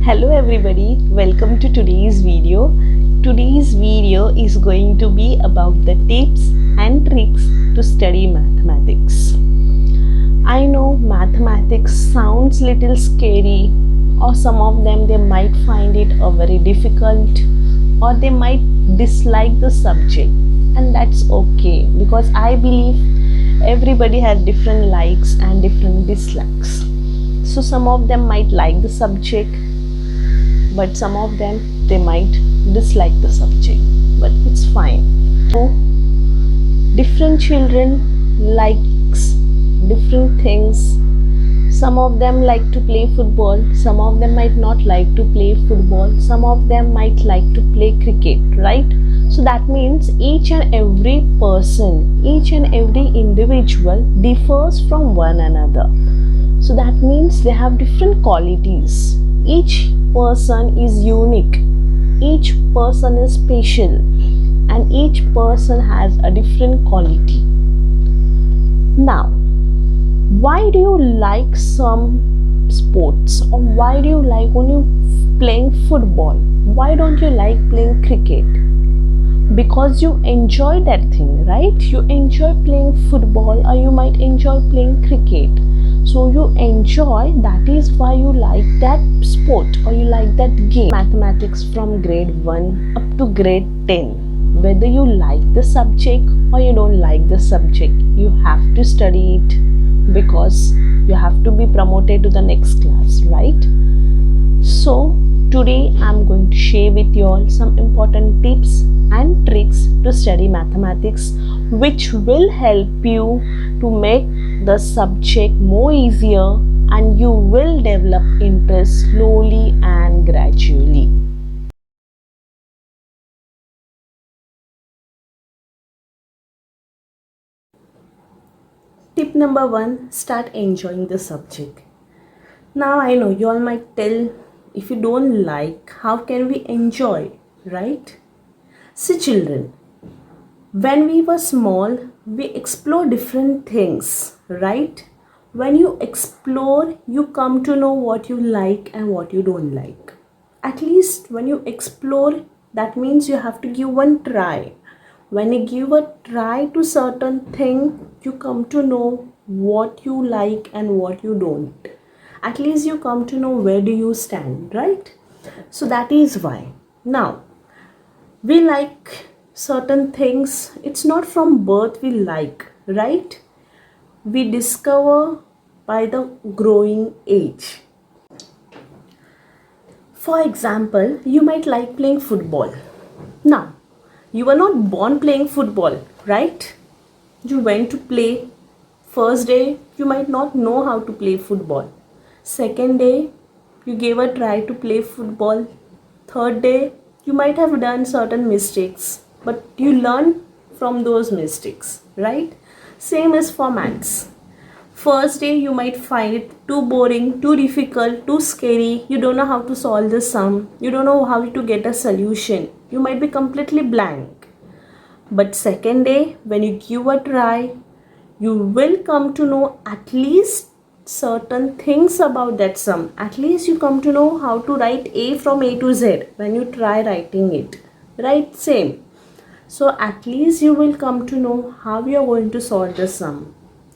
Hello everybody, welcome to today's video. Today's video is going to be about the tips and tricks to study mathematics. I know mathematics sounds little scary, or some of them they might find it very difficult, or they might dislike the subject, and that's okay because I believe everybody has different likes and different dislikes. So some of them might like the subject, but some of them they might dislike the subject, but it's fine. So different children likes different things. Some of them like to play football, some of them might not like to play football, some of them might like to play cricket, right? So that means each and every person, each and every individual differs from one another. So that means they have different qualities. Each person is unique, each person is special, and each person has a different quality. Now, why do you like some sports, or why do you like only playing football? Why don't you like playing cricket? Because you enjoy that thing, right? You enjoy playing football, or you might enjoy playing cricket. So you enjoy, that is why you like that sport or you like that game. Mathematics from grade 1 up to grade 10. Whether you like the subject or you don't like the subject, you have to study it because you have to be promoted to the next class, right? So today I'm going to share with you all some important tips and tricks to study mathematics, which will help you to make the subject more easier, and you will develop interest slowly and gradually. Tip number 1, start enjoying the subject. Now I know you all might tell, if you don't like, how can we enjoy, right? See children, when we were small, we explore different things, right? When you explore, you come to know what you like and what you don't like. At least when you explore, that means you have to give one try. When you give a try to certain thing, you come to know what you like and what you don't. At least you come to know where do you stand, right? So that is why. Now, we like certain things. It's not from birth we like, right? We discover by the growing age. For example, you might like playing football. Now, you were not born playing football, right? You went to play. First day, you might not know how to play football. Second day, you gave a try to play football. Third day, you might have done certain mistakes, but you learn from those mistakes, right? Same is for maths. First day you might find it too boring, too difficult, too scary. You don't know how to solve the sum. You don't know how to get a solution. You might be completely blank. But second day, when you give a try, you will come to know at least certain things about that sum. At least you come to know how to write A from A to Z when you try writing it. Right? Same. So at least you will come to know how you are going to solve the sum.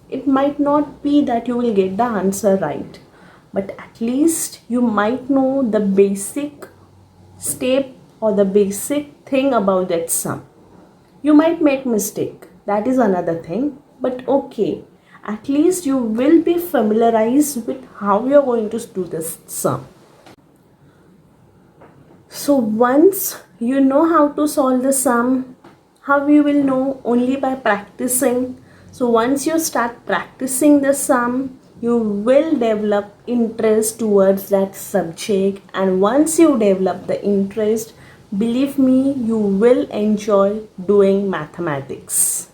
It might not be that you will get the answer right, but at least you might know the basic step or the basic thing about that sum. You might make mistake, that is another thing, but okay, at least you will be familiarized with how you are going to do this sum. So once you know how to solve the sum, how you will know? Only by practicing. So once you start practicing the sum, you will develop interest towards that subject, and once you develop the interest, believe me, you will enjoy doing mathematics.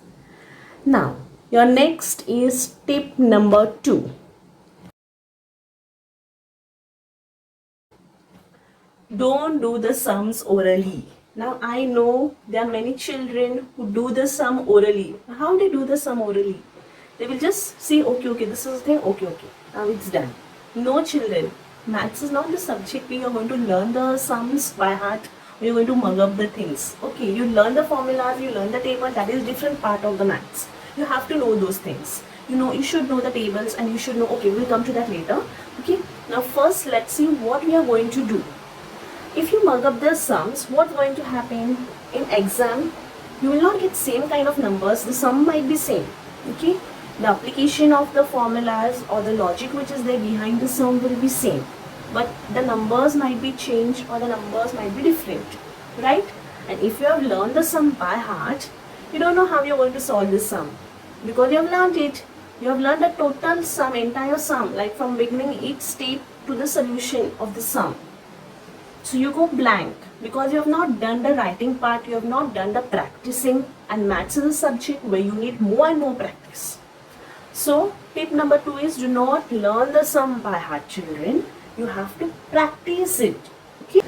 Now, your next is tip number 2. Don't do the sums orally. Now I know there are many children who do the sum orally. How they do the sum orally? They will just see, okay, this is the thing, okay, now it's done. No children. Maths is not the subject where you're going to learn the sums by heart, or you're going to mug up the things. Okay, you learn the formulas, you learn the table, that is different part of the maths. You have to know those things. You know, you should know the tables and you should know, okay, we'll come to that later. Okay, now first let's see what we are going to do. If you mug up the sums, what's going to happen in exam? You will not get same kind of numbers. The sum might be same. Okay, the application of the formulas or the logic which is there behind the sum will be same, but the numbers might be changed or the numbers might be different, right? And if you have learned the sum by heart, you don't know how you're going to solve this sum, because you have learned it. You have learned the total sum, entire sum, like from beginning each step to the solution of the sum. So you go blank because you have not done the writing part, you have not done the practicing, and maths is a subject where you need more and more practice. So tip number 2 is, do not learn the sum by heart, children. You have to practice it. Okay?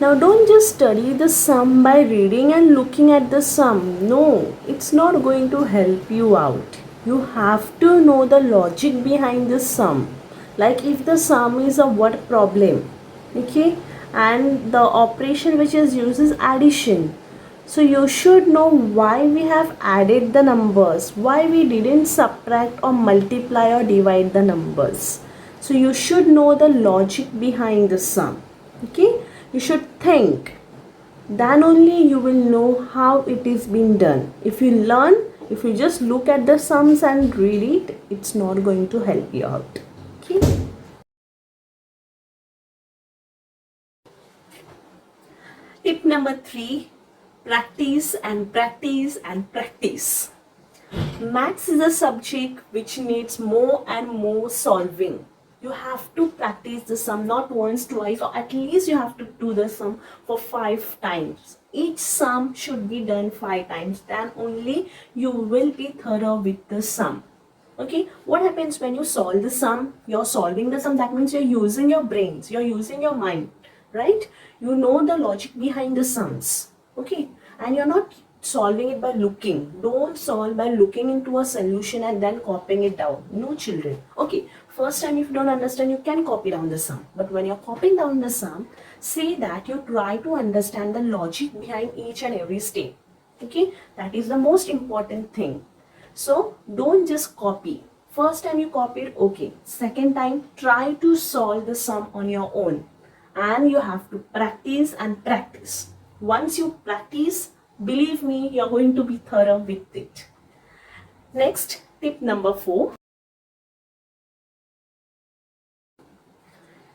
Now don't just study the sum by reading and looking at the sum. No, it's not going to help you out. You have to know the logic behind the sum. Like if the sum is a word problem, okay, and the operation which is used is addition. So you should know why we have added the numbers, why we didn't subtract or multiply or divide the numbers. So you should know the logic behind the sum. Okay, you should think. Then only you will know how it is being done. If you just look at the sums and read it, it's not going to help you out. Okay. Tip number 3, practice and practice and practice. Maths is a subject which needs more and more solving. You have to practice the sum not once, twice, or at least you have to do the sum for 5 times. Each sum should be done 5 times. Then only you will be thorough with the sum. Okay, what happens when you solve the sum? You're solving the sum, that means you're using your brains, you're using your mind, right? You know the logic behind the sums. Okay, and you're not solving it by looking. Don't solve by looking into a solution and then copying it down. No, children. Okay, first time if you don't understand, you can copy down the sum. But when you're copying down the sum, say that you try to understand the logic behind each and every step. Okay, that is the most important thing. So don't just copy. First time you copied, okay. Second time, try to solve the sum on your own. And you have to practice and practice. Once you practice, believe me, you're going to be thorough with it. Next, tip number 4.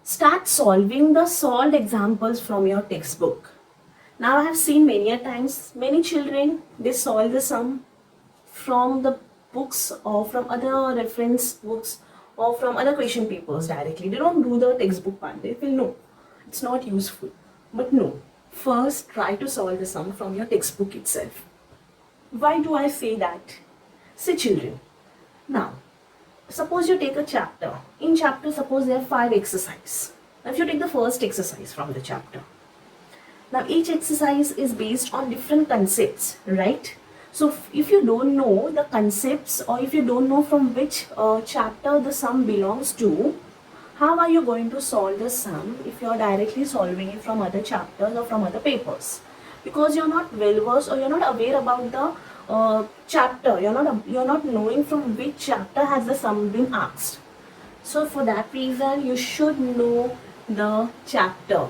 Start solving the solved examples from your textbook. Now I have seen many a times, many children, they solve the sum from the books or from other reference books or from other question papers directly. They don't do the textbook part. They feel no, it's not useful. But no, first try to solve the sum from your textbook itself. Why do I say that? Say children, now suppose you take a chapter. In chapter, suppose there are 5 exercises. Now if you take the first exercise from the chapter. Now each exercise is based on different concepts, right? So if you don't know the concepts, or if you don't know from which chapter the sum belongs to, how are you going to solve the sum if you are directly solving it from other chapters or from other papers? Because you're not well versed, or you're not aware about the chapter. You're not knowing from which chapter has the sum been asked. So for that reason, you should know the chapter.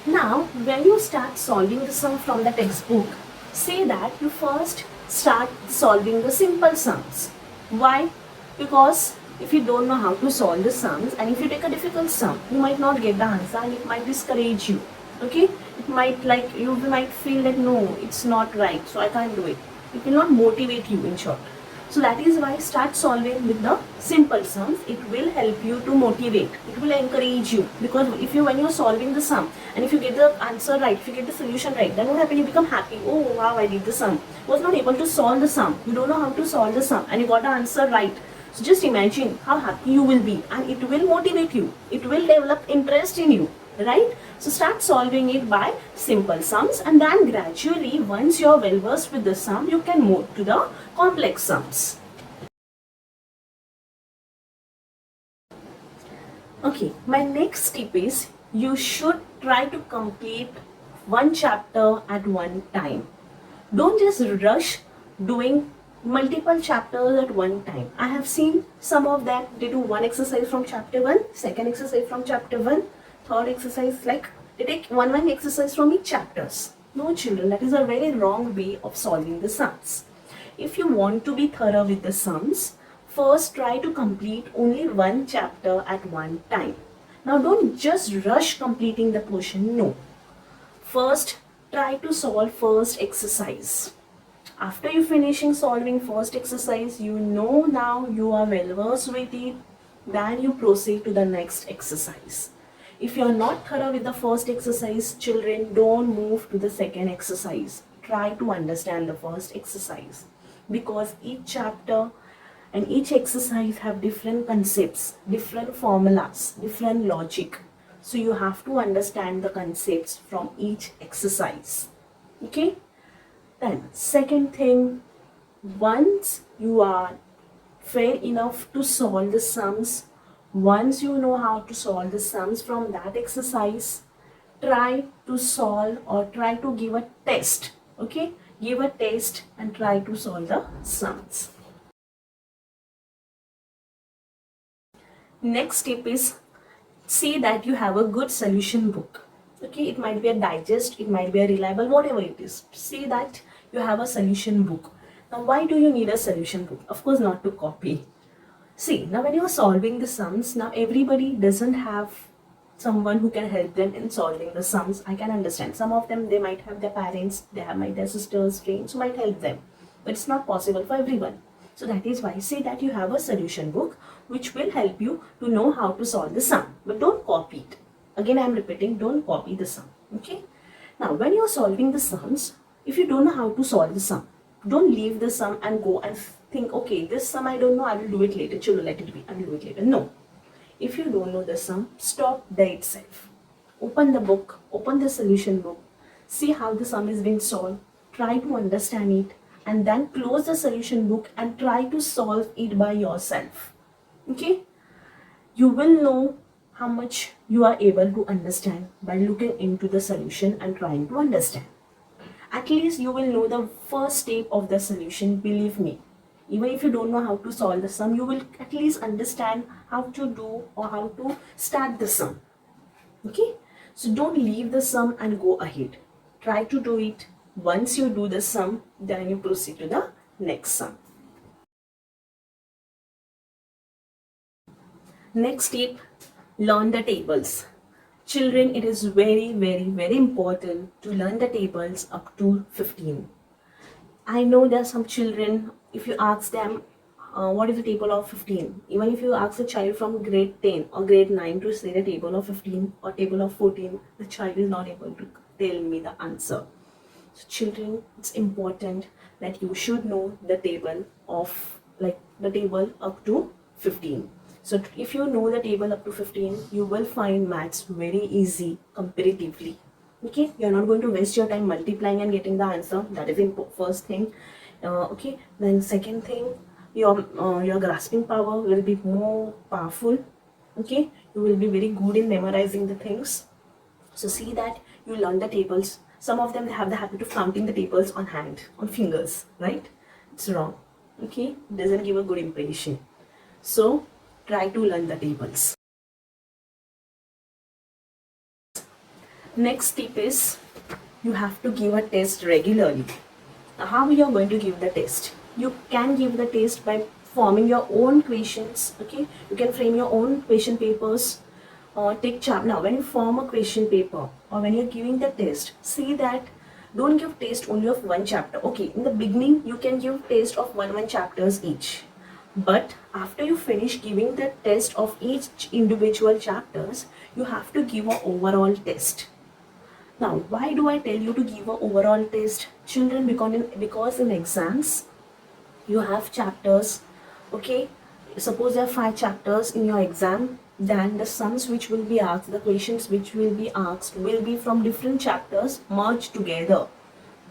Now, when you start solving the sum from the textbook, say that you first start solving the simple sums. Why? Because if you don't know how to solve the sums, and if you take a difficult sum, you might not get the answer and it might discourage you. Okay? It might, like, you might feel that no, it's not right, so I can't do it. It will not motivate you, in short. So that is why start solving with the simple sums. It will help you to motivate. It will encourage you, because if you, when you are solving the sum and if you get the answer right, if you get the solution right, then what happens? You become happy. Oh wow, I did the sum. Was not able to solve the sum. You don't know how to solve the sum and you got the answer right. So just imagine how happy you will be, and it will motivate you. It will develop interest in you. Right? So start solving it by simple sums, and then gradually, once you are well versed with the sum, you can move to the complex sums. Okay, my next tip is you should try to complete one chapter at one time. Don't just rush doing multiple chapters at one time. I have seen some of them, they do one exercise from chapter 1, second exercise from chapter 1, third exercise, like they take one exercise from each chapters. No children, that is a very wrong way of solving the sums. If you want to be thorough with the sums, first try to complete only one chapter at one time. Now don't just rush completing the portion, no. First, try to solve first exercise. After you finishing solving first exercise, you know now you are well versed with it, then you proceed to the next exercise. If you are not thorough with the first exercise, children, don't move to the second exercise. Try to understand the first exercise, because each chapter and each exercise have different concepts, different formulas, different logic. So you have to understand the concepts from each exercise. Okay? Then second thing, once you are fair enough to solve the sums, once you know how to solve the sums from that exercise, try to solve or try to give a test. Okay? Give a test and try to solve the sums. Next tip is, see that you have a good solution book. Okay, it might be a digest, it might be a reliable, whatever it is. See that you have a solution book. Now, why do you need a solution book? Of course, not to copy. See, now when you are solving the sums, now everybody doesn't have someone who can help them in solving the sums. I can understand. Some of them, they might have their parents, they have their sisters, friends who might help them. But it's not possible for everyone. So that is why say that you have a solution book which will help you to know how to solve the sum. But don't copy it. Again, I am repeating, don't copy the sum. Okay. Now, when you are solving the sums, if you don't know how to solve the sum, don't leave the sum and go and think, okay, this sum I don't know, I will do it later. Chalo, let it be. I will do it later. No. If you don't know the sum, stop there itself. Open the book, open the solution book, see how the sum is being solved, try to understand it, and then close the solution book and try to solve it by yourself. Okay? You will know how much you are able to understand by looking into the solution and trying to understand. At least you will know the first step of the solution, believe me. Even if you don't know how to solve the sum, you will at least understand how to do or how to start the sum. Okay? So don't leave the sum and go ahead. Try to do it. Once you do the sum, then you proceed to the next sum. Next tip, learn the tables. Children, it is very important to learn the tables up to 15. I know there are some children, if you ask them what is the table of 15, even if you ask a child from grade 10 or grade 9 to say the table of 15 or table of 14, the child is not able to tell me the answer. So children, it's important that you should know the table of, like the table up to 15. So if you know the table up to 15, you will find maths very easy comparatively. Okay, you're not going to waste your time multiplying and getting the answer. That is the first thing. Okay, then second thing, your grasping power will be more powerful. Okay, you will be very good in memorizing the things. So see that you learn the tables. Some of them have the habit of counting the tables on hand, on fingers, right? It's wrong. Okay, it doesn't give a good impression. So try to learn the tables. Next tip is, you have to give a test regularly. Now, how you are going to give the test? You can give the test by forming your own questions. Okay, you can frame your own question papers. Now when you form a question paper or when you're giving the test, see that don't give test only of one chapter. Okay, in the beginning you can give test of one chapters each, but after you finish giving the test of each individual chapters, you have to give an overall test. Now, why do I tell you to give an overall test? Children, because in exams you have chapters. Okay, suppose there are 5 chapters in your exam, then the sums which will be asked, the questions which will be asked will be from different chapters merged together,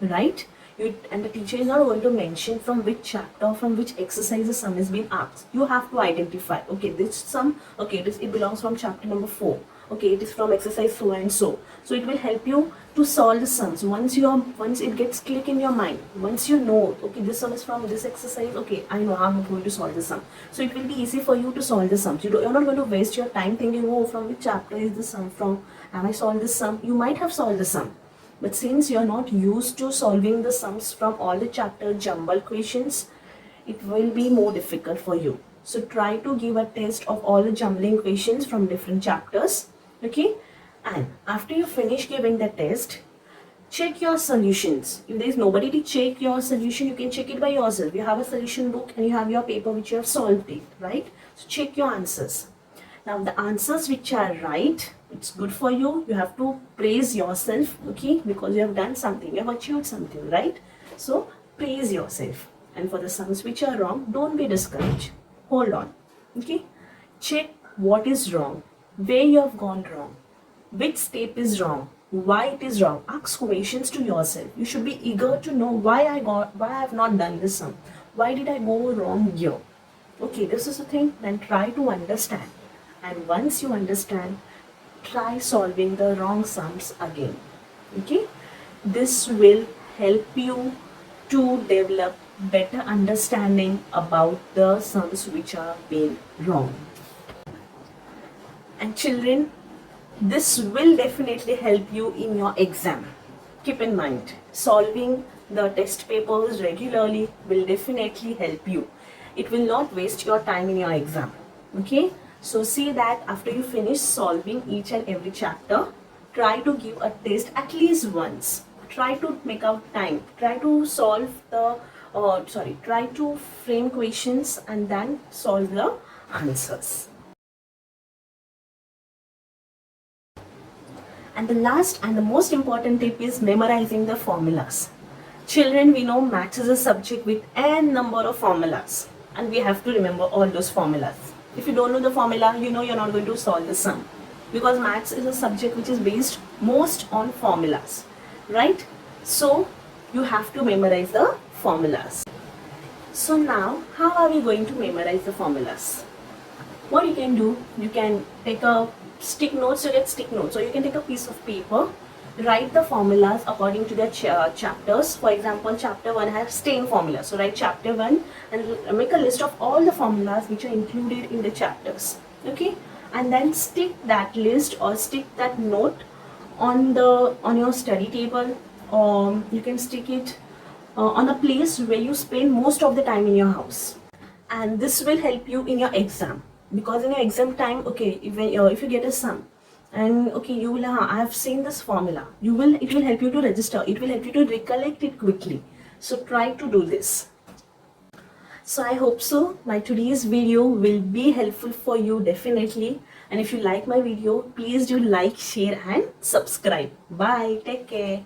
right? And the teacher is not going to mention from which chapter, from which exercise the sum is being asked. You have to identify, okay, this sum, okay, it belongs from chapter number 4, okay, it is from exercise so and so. So it will help you to solve the sums. Once it gets click in your mind, once you know, okay, this sum is from this exercise, okay, I know how I'm going to solve the sum. So it will be easy for you to solve the sums. You're not going to waste your time thinking, oh, from which chapter is the sum from, have I solved this sum? You might have solved the sum, but since you're not used to solving the sums from all the chapter jumble questions, it will be more difficult for you. So try to give a test of all the jumbling questions from different chapters, okay? And after you finish giving the test, check your solutions. If there is nobody to check your solution, you can check it by yourself. You have a solution book and you have your paper which you have solved it, right? So check your answers. Now the answers which are right, it's good for you. You have to praise yourself, okay? Because you have done something, you have achieved something, right? So praise yourself. And for the sums which are wrong, don't be discouraged. Hold on, okay? Check what is wrong, where you have gone wrong, which step is wrong, why it is wrong. Ask questions to yourself. You should be eager to know why I have not done this sum. Why did I go wrong here? Okay, this is the thing. Then try to understand. And once you understand, try solving the wrong sums again. Okay, this will help you to develop better understanding about the sums which are being wrong. And children, this will definitely help you in your exam. Keep in mind, solving the test papers regularly will definitely help you. It will not waste your time in your exam. Okay, so see that after you finish solving each and every chapter, try to give a test at least once. Try to make out time. Try to solve the, try to frame questions and then solve the answers. And the last and the most important tip is memorizing the formulas. Children, we know maths is a subject with n number of formulas and we have to remember all those formulas. If you don't know the formula, you know you're not going to solve the sum, because maths is a subject which is based most on formulas, right? So you have to memorize the formulas. So now, how are we going to memorize the formulas? What you can do, you can take a stick notes, you get stick notes, or you can take a piece of paper, write the formulas according to the chapters. For example, chapter 1 has stain formula, so write chapter 1 and make a list of all the formulas which are included in the chapters, okay? And then stick that list or stick that note on your study table, or you can stick it on a place where you spend most of the time in your house. And this will help you in your exam, because in your exam time, okay, if you get a sum and okay, you will I have seen this formula, it will help you to register, it will help you to recollect it quickly. So try to do this. So I hope so my today's video will be helpful for you, definitely. And if you like my video, please do like, share and subscribe. Bye, take care.